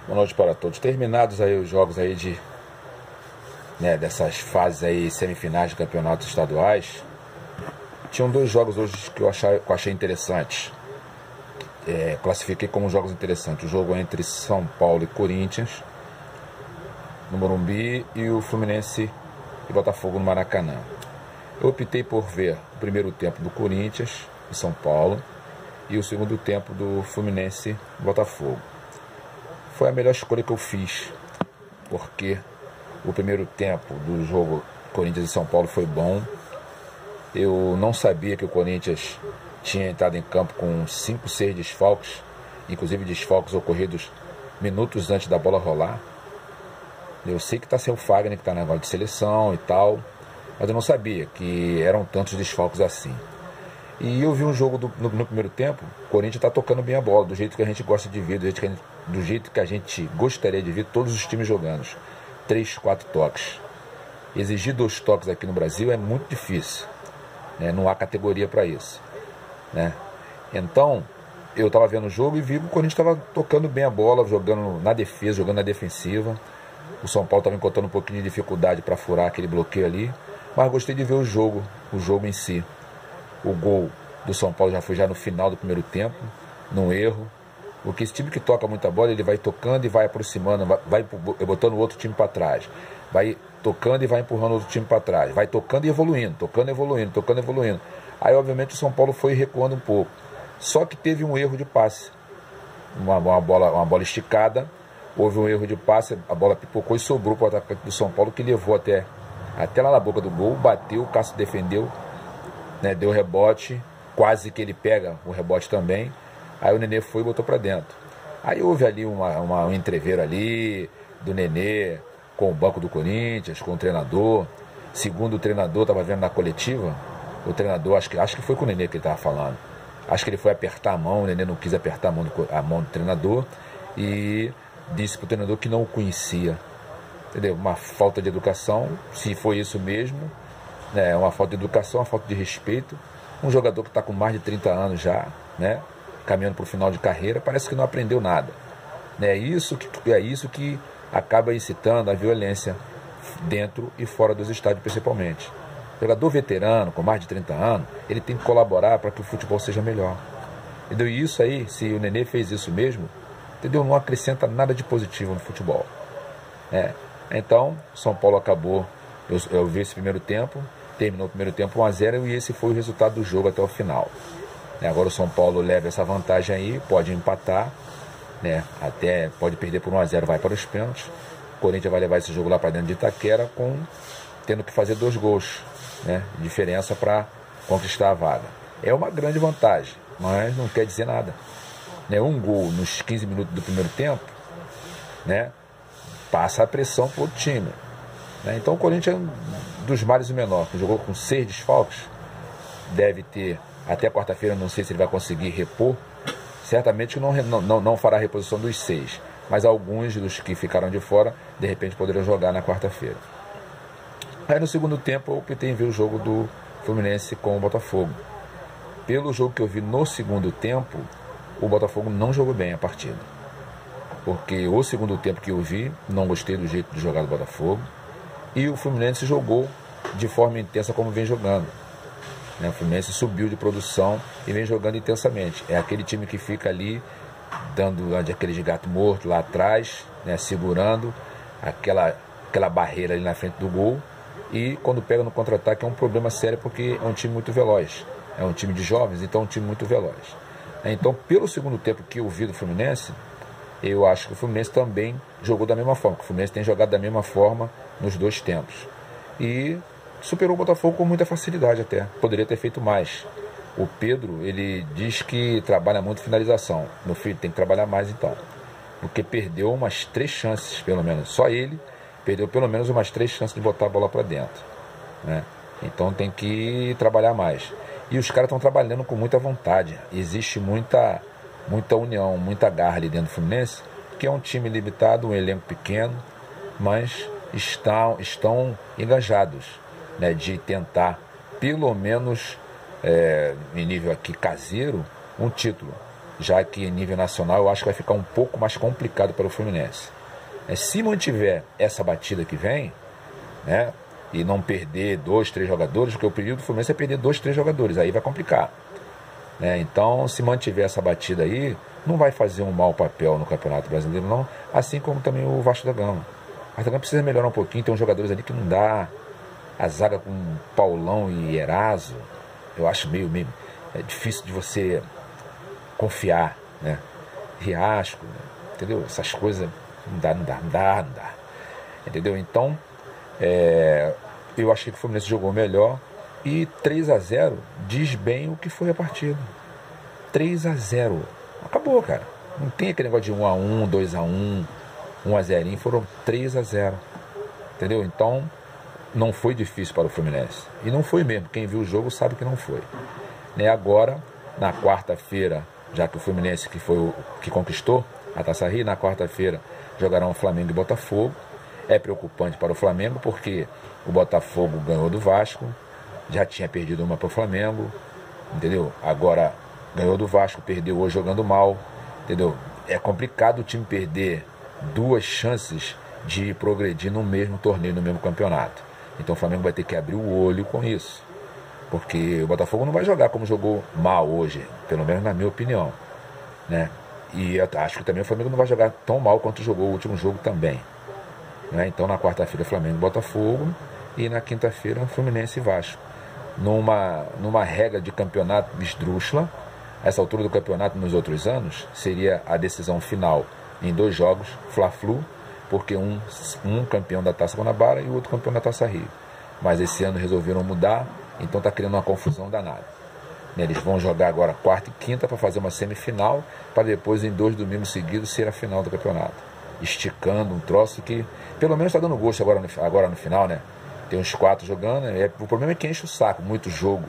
Boa noite para todos. Terminados aí os jogos aí dessas fases aí semifinais de campeonatos estaduais, tinham dois jogos hoje que eu achei interessantes. Classifiquei como jogos interessantes. O jogo entre São Paulo e Corinthians no Morumbi e o Fluminense e Botafogo no Maracanã. Eu optei por ver o primeiro tempo do Corinthians e São Paulo e o segundo tempo do Fluminense e Botafogo. Foi a melhor escolha que eu fiz, porque o primeiro tempo do jogo Corinthians e São Paulo foi bom. Eu não sabia que o Corinthians tinha entrado em campo com 5, 6 desfalques, inclusive desfalques ocorridos minutos antes da bola rolar. Eu sei que está sem o Fagner, que está na negócio de seleção e tal, mas eu não sabia que eram tantos desfalques assim. E eu vi um jogo no primeiro tempo, o Corinthians está tocando bem a bola, do jeito que a gente gosta de ver, do jeito que a gente gostaria de ver todos os times jogando. 3, 4 toques. Exigir 2 toques aqui no Brasil é muito difícil, né? Não há categoria para isso, né? Então, eu estava vendo o jogo e vi que o Corinthians estava tocando bem a bola, jogando na defesa, jogando na defensiva. O São Paulo estava encontrando um pouquinho de dificuldade para furar aquele bloqueio ali, mas gostei de ver o jogo em si. O gol do São Paulo já foi no final do primeiro tempo, num erro. Porque esse time que toca muita bola, ele vai tocando e vai aproximando, vai botando o outro time para trás. Vai tocando e vai empurrando o outro time para trás. Vai tocando e evoluindo, tocando e evoluindo, tocando e evoluindo. Aí, obviamente, o São Paulo foi recuando um pouco. Só que teve um erro de passe. Uma bola esticada, houve um erro de passe, a bola pipocou e sobrou para o atacante do São Paulo, que levou até lá na boca do gol, bateu, o Cássio defendeu, né, deu rebote, quase que ele pega o rebote também. Aí o Nenê foi e botou para dentro. Aí houve ali um entreveiro ali do Nenê com o banco do Corinthians, com o treinador. Segundo o treinador, estava vendo na coletiva, o treinador, acho que foi com o Nenê que ele estava falando. Acho que ele foi apertar a mão, o Nenê não quis apertar a mão do treinador e disse para o treinador que não o conhecia. Entendeu? Uma falta de educação, se foi isso mesmo, né? Uma falta de educação, uma falta de respeito. Um jogador que está com mais de 30 anos já, né? Caminhando para o final de carreira, parece que não aprendeu nada. É isso que acaba incitando a violência dentro e fora dos estádios, principalmente. Jogador veterano, com mais de 30 anos, ele tem que colaborar para que o futebol seja melhor. Entendeu? E isso aí, se o Nenê fez isso mesmo, entendeu? Não acrescenta nada de positivo no futebol. Então, São Paulo acabou, eu vi esse primeiro tempo, terminou o primeiro tempo 1-0 e esse foi o resultado do jogo até o final. Agora o São Paulo leva essa vantagem aí, pode empatar, né? Até pode perder por 1-0, vai para os pênaltis. O Corinthians vai levar esse jogo lá para dentro de Itaquera, tendo que fazer 2 gols, né? Diferença para conquistar a vaga. É uma grande vantagem, mas não quer dizer nada, né? Um gol nos 15 minutos do primeiro tempo, né? Passa a pressão para o outro time, né? Então o Corinthians é um dos males o menor, que jogou com 6 desfalques, deve ter até quarta-feira, não sei se ele vai conseguir repor. Certamente não fará a reposição dos 6, mas alguns dos que ficaram de fora, de repente poderão jogar na quarta-feira. Aí no segundo tempo eu optei em ver o jogo do Fluminense com o Botafogo. Pelo jogo que eu vi no segundo tempo, o Botafogo não jogou bem a partida. Porque o segundo tempo que eu vi, não gostei do jeito de jogar do Botafogo. E o Fluminense jogou de forma intensa como vem jogando. O Fluminense subiu de produção e vem jogando intensamente. É aquele time que fica ali, dando aqueles gato morto lá atrás, né, segurando aquela barreira ali na frente do gol. E quando pega no contra-ataque é um problema sério, porque é um time muito veloz. É um time de jovens, então é um time muito veloz. Então, pelo segundo tempo que eu vi do Fluminense, eu acho que o Fluminense também jogou da mesma forma. O Fluminense tem jogado da mesma forma nos 2 tempos. E superou o Botafogo com muita facilidade até. Poderia ter feito mais. O Pedro, ele diz que trabalha muito finalização. Meu filho, tem que trabalhar mais então. Porque perdeu umas 3 chances, pelo menos. Só ele perdeu pelo menos umas 3 chances de botar a bola para dentro, né? Então tem que trabalhar mais. E os caras estão trabalhando com muita vontade. Existe muita união, muita garra ali dentro do Fluminense, que é um time limitado, um elenco pequeno, mas estão engajados, né, de tentar, pelo menos em nível aqui caseiro, um título. já que em nível nacional eu acho que vai ficar um pouco mais complicado para o Fluminense. Se mantiver essa batida que vem, né, e não perder 2, 3 jogadores, porque o período do Fluminense é perder 2, 3 jogadores, aí vai complicar. Então, se mantiver essa batida aí, não vai fazer um mau papel no Campeonato Brasileiro, não, assim como também o Vasco da Gama. O Vasco da Gama precisa melhorar um pouquinho, tem uns jogadores ali que não dá. A zaga com Paulão e Eraso, eu acho meio é difícil de você confiar, né? Riasco, entendeu? Essas coisas não dá. Entendeu? Então, eu achei que o Fluminense jogou melhor e 3-0 diz bem o que foi a partida. 3-0. Acabou, cara. Não tem aquele negócio de 1-1, 2-1, 1-0, foram 3-0. Entendeu? Então, não foi difícil para o Fluminense. E não foi mesmo. Quem viu o jogo sabe que não foi. Agora, na quarta-feira, já que o Fluminense que foi o que conquistou a Taça Rio, na quarta-feira jogarão Flamengo e Botafogo. É preocupante para o Flamengo porque o Botafogo ganhou do Vasco, já tinha perdido uma para o Flamengo, entendeu? Agora ganhou do Vasco, perdeu hoje jogando mal, entendeu? É complicado o time perder 2 chances de progredir no mesmo torneio, no mesmo campeonato. Então o Flamengo vai ter que abrir o olho com isso, porque o Botafogo não vai jogar como jogou mal hoje, pelo menos na minha opinião, né? E eu acho que também o Flamengo não vai jogar tão mal quanto jogou o último jogo também, né? Então na quarta-feira Flamengo e Botafogo e na quinta-feira Fluminense e Vasco, numa regra de campeonato esdrúxula. Essa altura do campeonato nos outros anos seria a decisão final em 2 jogos, Fla-Flu, porque um campeão da Taça Guanabara e o outro campeão da Taça Rio. Mas esse ano resolveram mudar, então está criando uma confusão danada. Eles vão jogar agora quarta e quinta para fazer uma semifinal, para depois em 2 domingos seguidos ser a final do campeonato. Esticando um troço que pelo menos está dando gosto agora no final, né? Tem uns 4 jogando, o problema é que enche o saco, muito jogo,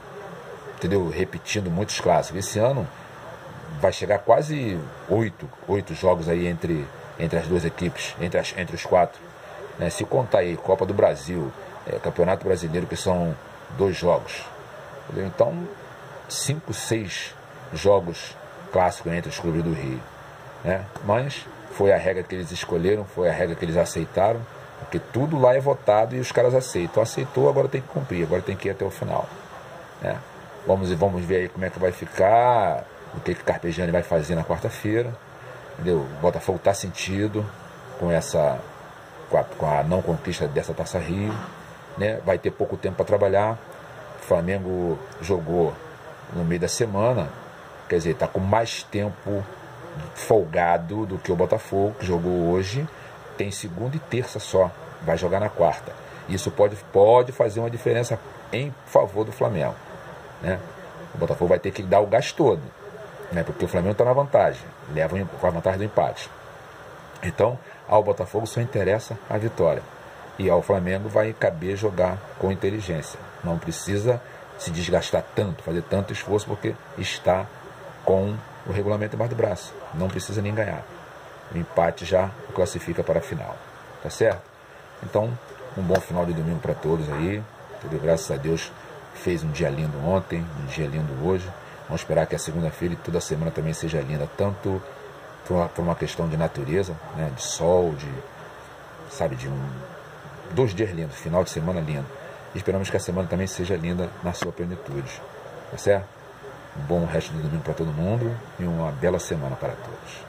entendeu? Repetindo muitos clássicos. Esse ano vai chegar quase 8 jogos aí entre as 2 equipes, entre os 4. Se contar aí Copa do Brasil, Campeonato Brasileiro, que são 2 jogos. Entendeu? Então, 5, 6 jogos clássicos entre os clubes do Rio. Mas foi a regra que eles escolheram, foi a regra que eles aceitaram, porque tudo lá é votado e os caras aceitam. Aceitou, agora tem que cumprir, agora tem que ir até o final. Vamos ver aí como é que vai ficar, o que Carpegiani vai fazer na quarta-feira. Entendeu? O Botafogo está sentido com a não conquista dessa Taça Rio, né? Vai ter pouco tempo para trabalhar. O Flamengo jogou no meio da semana, quer dizer, está com mais tempo folgado do que o Botafogo, que jogou hoje. Tem segunda e terça só, vai jogar na quarta. Isso pode fazer uma diferença em favor do Flamengo, né? O Botafogo vai ter que dar o gás todo, né? Porque o Flamengo está na vantagem, leva a vantagem do empate. Então, ao Botafogo só interessa a vitória, e ao Flamengo vai caber jogar com inteligência. Não precisa se desgastar tanto, fazer tanto esforço, porque está com o regulamento embaixo do braço. Não precisa nem ganhar. O empate já o classifica para a final. Tá certo? Então, um bom final de domingo para todos aí. Entendeu? Graças a Deus fez um dia lindo ontem, um dia lindo hoje. Vamos esperar que a segunda-feira e toda a semana também seja linda, tanto por uma questão de natureza, né? De sol, de 2 dias lindos, final de semana lindo. E esperamos que a semana também seja linda na sua plenitude. Tá certo? Um bom resto de domingo para todo mundo e uma bela semana para todos.